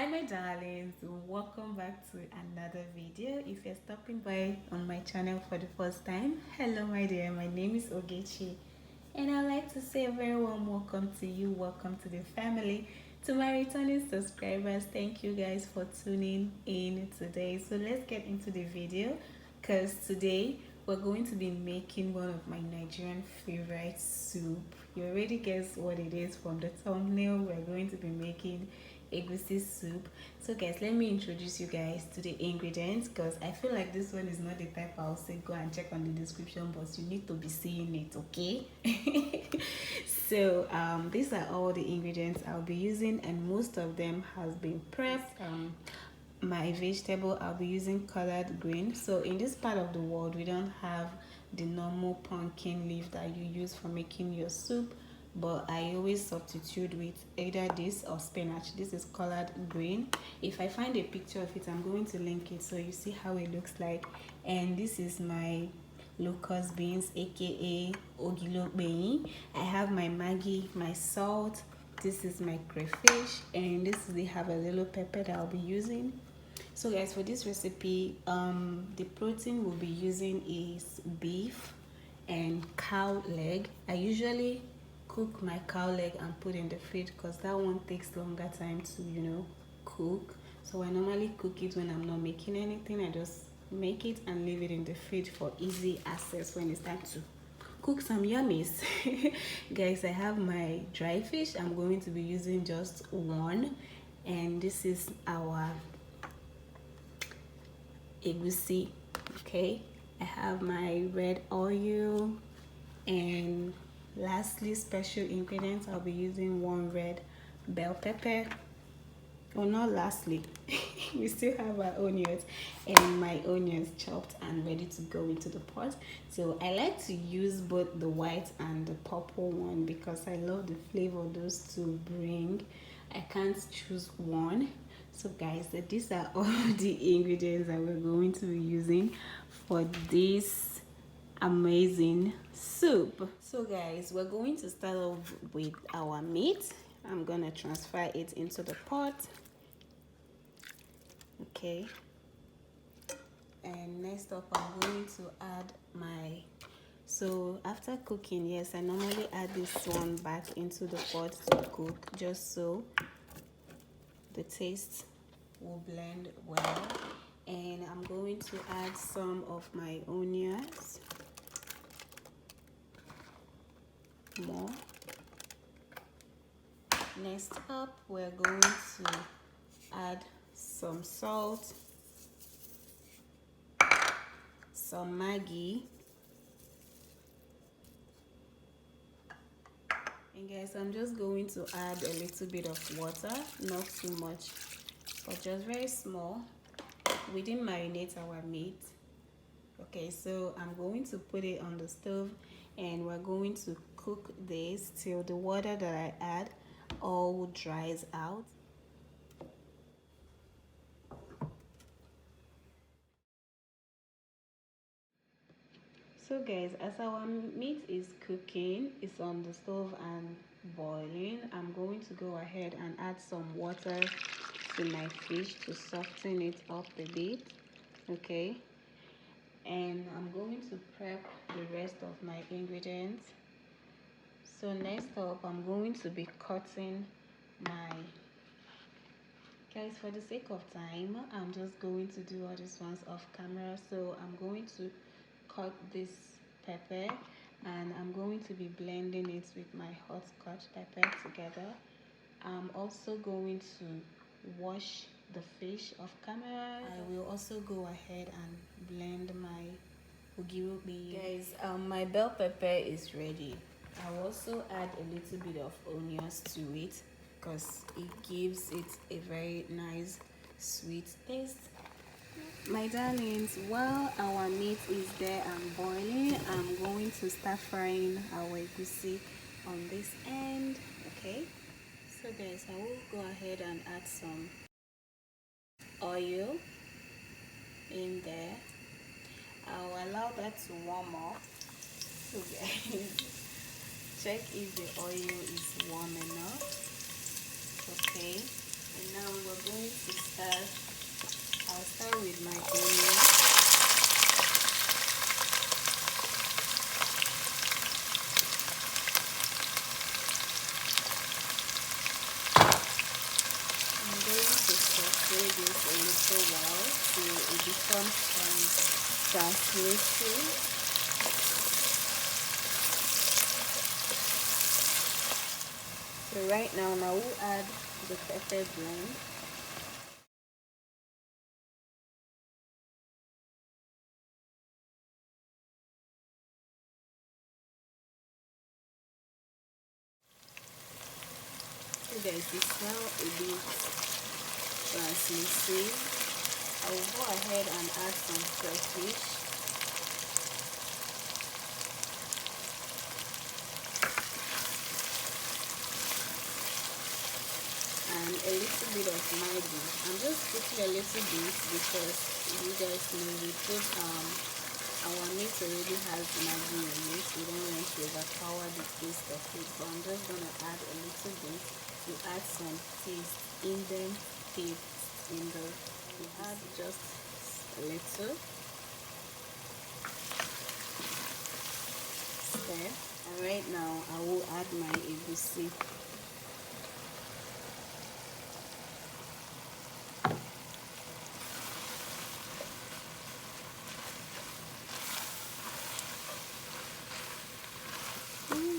Hi my darlings, welcome back to another video. If you're stopping by on my channel for the first time, hello my dear, my name is Ogiri and I'd like to say a very warm welcome to you. Welcome to the family. To my returning subscribers, thank you guys for tuning in today. So let's get into the video, because today we're going to be making one of my Nigerian favorite soup. You already guessed what it is from the thumbnail. We're going to be making Egusi soup. So guys, let me introduce you guys to the ingredients, because I feel like this one is not the type I'll say go and check on the description box. You need to be seeing it, okay? So these are all the ingredients I'll be using, and most of them has been prepped. My vegetable, I'll be using collard green. So in this part of the world, we don't have the normal pumpkin leaf that you use for making your soup, but I always substitute with either this or spinach. This is collard green. If I find a picture of it, I'm going to link it so you see how it looks like. And this is my locust beans, aka okpei. I have my maggi, my salt. This is my crayfish, and this is, they have a little pepper that I'll be using. So guys, for this recipe, the protein we'll be using is beef and cow leg. I usually cook my cow leg and put in the fridge because that one takes longer time to cook. So I normally cook it when I'm not making anything. I just make it and leave it in the fridge for easy access when it's time to cook some yummies. Guys, I have my dry fish. I'm going to be using just one, and this is our egusi. Okay, I have my red oil, and lastly, special ingredients, I'll be using one red bell pepper. Well, not lastly, we still have our onions, and my onions chopped and ready to go into the pot. So I like to use both the white and the purple one because I love the flavor those two bring. I can't choose one. So guys, these are all the ingredients that we're going to be using for this amazing soup. So guys, we're going to start off with our meat. I'm gonna transfer it into the pot. Okay, and next up I'm going to add so after cooking, yes, I normally add this one back into the pot to cook, just so the taste will blend well. And I'm going to add some of my onions more. Next up, we're going to add some salt, some maggi, and guys, I'm just going to add a little bit of water, not too much, but just very small. We didn't marinate our meat. Okay, so I'm going to put it on the stove, and we're going to cook this till the water that I add all dries out. So guys, as our meat is cooking, it's on the stove and boiling, I'm going to go ahead and add some water to my fish to soften it up a bit. Okay, and I'm going to prep the rest of my ingredients. So next up, I'm going to be cutting my, guys, for the sake of time, I'm just going to do all these ones off camera. So I'm going to cut this pepper, and I'm going to be blending it with my hot scotch pepper together. I'm also going to wash the fish off camera. I will also go ahead and blend my Ogiri. Guys, my bell pepper is ready. I'll also add a little bit of onions to it because it gives it a very nice sweet taste. My darlings, while our meat is there and boiling, I'm going to start frying our egusi on this end. Okay, so guys, I will go ahead and add some oil in there. I'll allow that to warm up. So guys, check if the oil is warm enough. Okay, and now we're going my onion. I'm going to saute this a little while till it becomes translucent. So right now I will add the pepper blend. So guys, it's now a bit translucent. I will go ahead and add some crayfish. And a little bit of Maggi. I'm just putting a little bit because you guys know we put our meat already has Maggi in it. We don't want to overpower the taste of it, but I'm just gonna add a little bit to add some taste in the we add just a little stir, and right now I will add my egusi.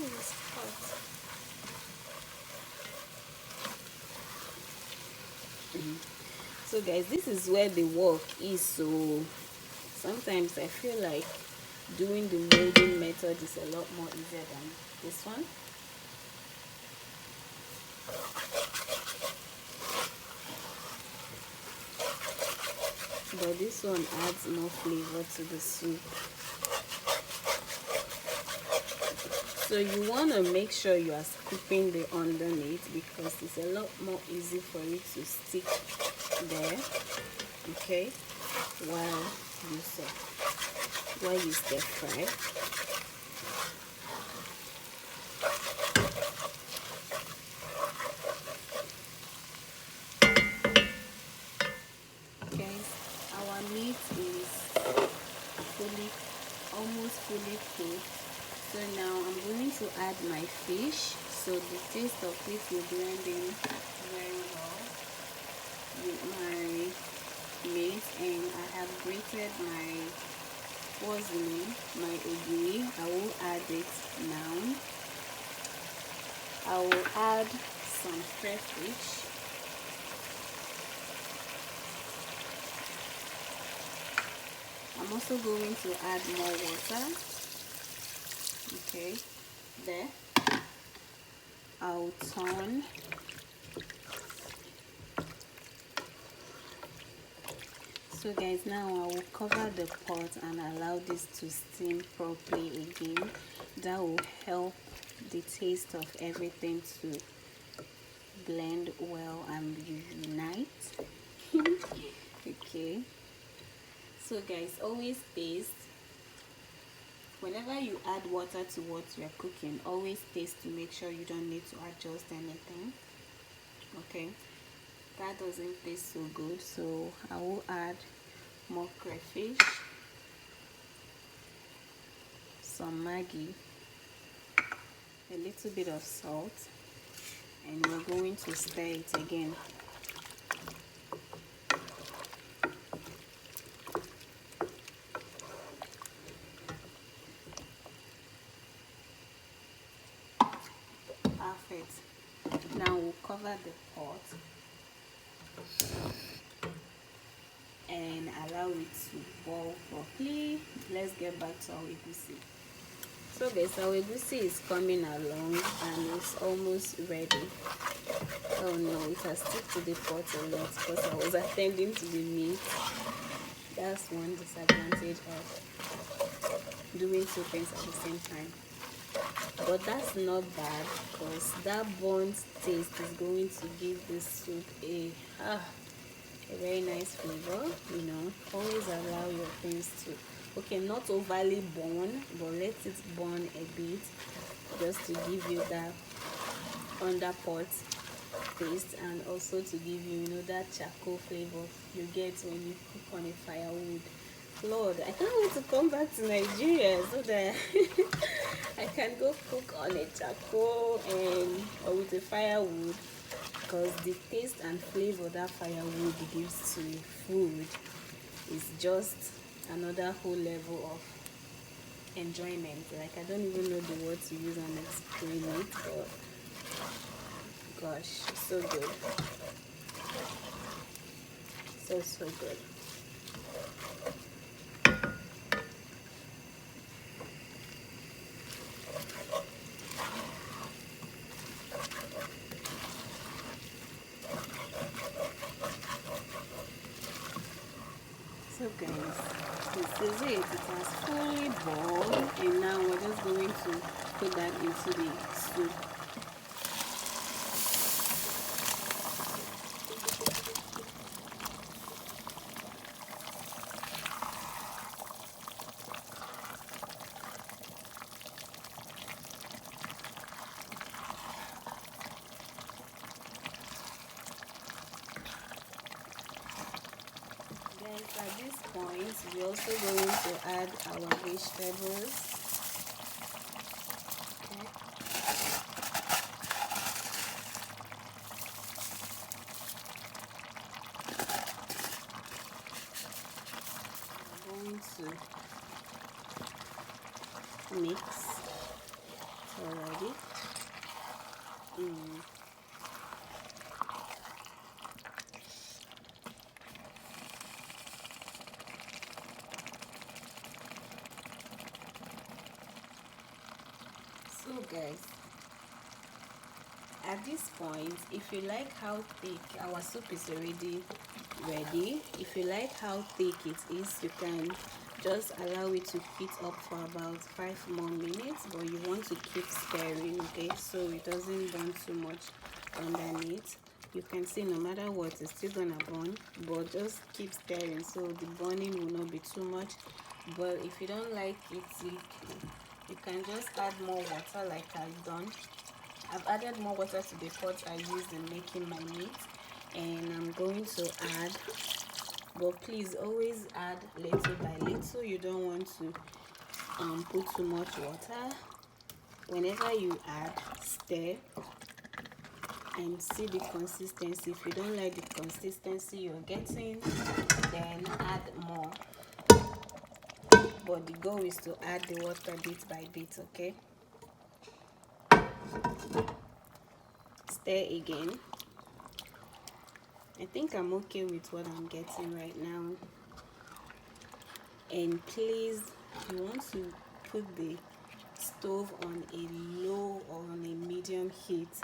It's hot. So guys, this is where the work is. So sometimes I feel like doing the molding method is a lot more easier than this one. But this one adds more flavor to the soup. So you want to make sure you are scooping the underneath because it's a lot more easy for it to stick there, okay, while you stir fry. Guys, our meat is almost fully cooked. So now I'm going to add my fish, so the taste of it will blend in very well with my meat. And I have grated my ogiri. I will add it now. I will add some crayfish. I'm also going to add more water. Okay, there. I'll turn. So guys, now I will cover the pot and allow this to steam properly again. That will help the taste of everything to blend well and unite. Okay, so guys, always taste. Whenever you add water to what you're cooking, always taste to make sure you don't need to adjust anything. Okay, that doesn't taste so good, so I will add more crayfish, some Maggi, a little bit of salt, and we're going to stir it again. Perfect. Now we'll cover the pot and allow it to boil properly. Let's get back to our egusi. So guys, our egusi is coming along and it's almost ready. Oh no, it has stuck to the pot a lot because I was attending to the meat. That's one disadvantage of doing two things at the same time. But that's not bad because that burnt taste is going to give this soup a very nice flavor. You know, always allow your things to, okay, not overly burn, but let it burn a bit just to give you that underpot taste, and also to give you, that charcoal flavor you get when you cook on a firewood. Lord, I can't wait to come back to Nigeria so that I can go cook on a charcoal or with a firewood, because the taste and flavor that firewood gives to food is just another whole level of enjoyment. Like, I don't even know the word to use and explain it, but gosh, it's so good. So good. So guys, this is it. It has fully boiled, and now we're just going to put that into the soup. Guys, at this point, we're also going to add our vegetables. Okay. We're going to mix already. So guys, at this point, if you like how thick our soup is already ready, if you like how thick it is, you can just allow it to heat up for about 5 more minutes, but you want to keep stirring, okay, so it doesn't burn too much underneath. You can see no matter what, it's still gonna burn, but just keep stirring so the burning will not be too much. But if you don't like it thick, you can just add more water like I've done. I've added more water to the pot I used in making my meat, and I'm going to add, but please always add little by little. You don't want to put too much water. Whenever you add, stir and see the consistency. If you don't like the consistency you're getting, then add more. But the goal is to add the water bit by bit, okay? Stir again. I think I'm okay with what I'm getting right now. And please, you want to put the stove on a low or on a medium heat,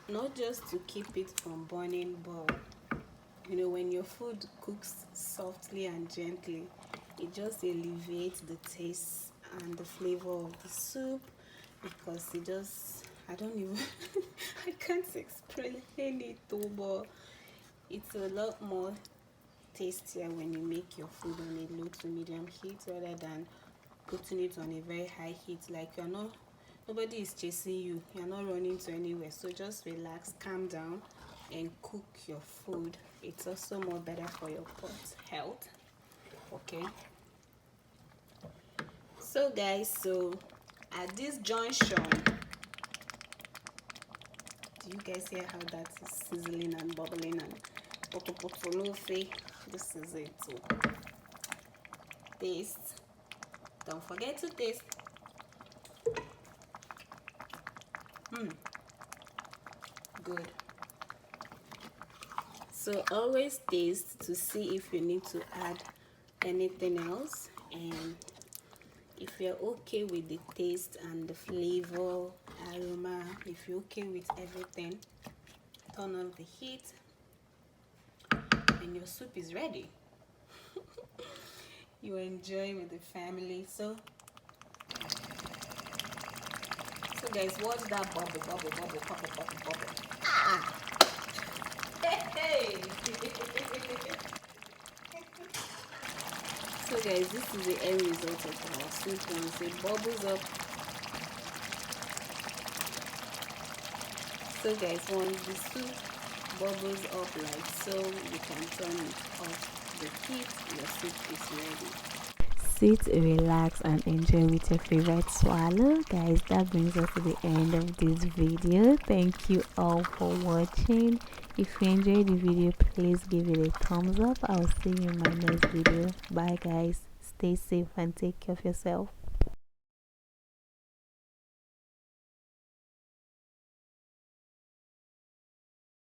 not just to keep it from burning, but when your food cooks softly and gently, it just alleviates the taste and the flavor of the soup, because it just, I don't even I can't explain it though, but it's a lot more tastier when you make your food on a low to medium heat rather than putting it on a very high heat. Like, nobody is chasing you, you're not running to anywhere, so just relax, calm down and cook your food. It's also more better for your pot health, okay? So guys, so at this junction, do you guys hear how that is sizzling and bubbling and potolofe? This is it. So taste, don't forget to taste. Good. So always taste to see if you need to add anything else, and if you're okay with the taste and the flavor, aroma, if you're okay with everything, turn off the heat and your soup is ready. You enjoy with the family. So guys, watch that bubble, bubble. Ah! Hey! So guys, this is the end result of our soup. Once it bubbles up, So guys, once the soup bubbles up like so, you can turn it off the heat. Your soup is ready. Sit, relax, and enjoy with your favorite swallow. Guys, that brings us to the end of this video. Thank you all for watching. If you enjoyed the video, please give it a thumbs up. I'll see you in my next video. Bye guys, stay safe and take care of yourself.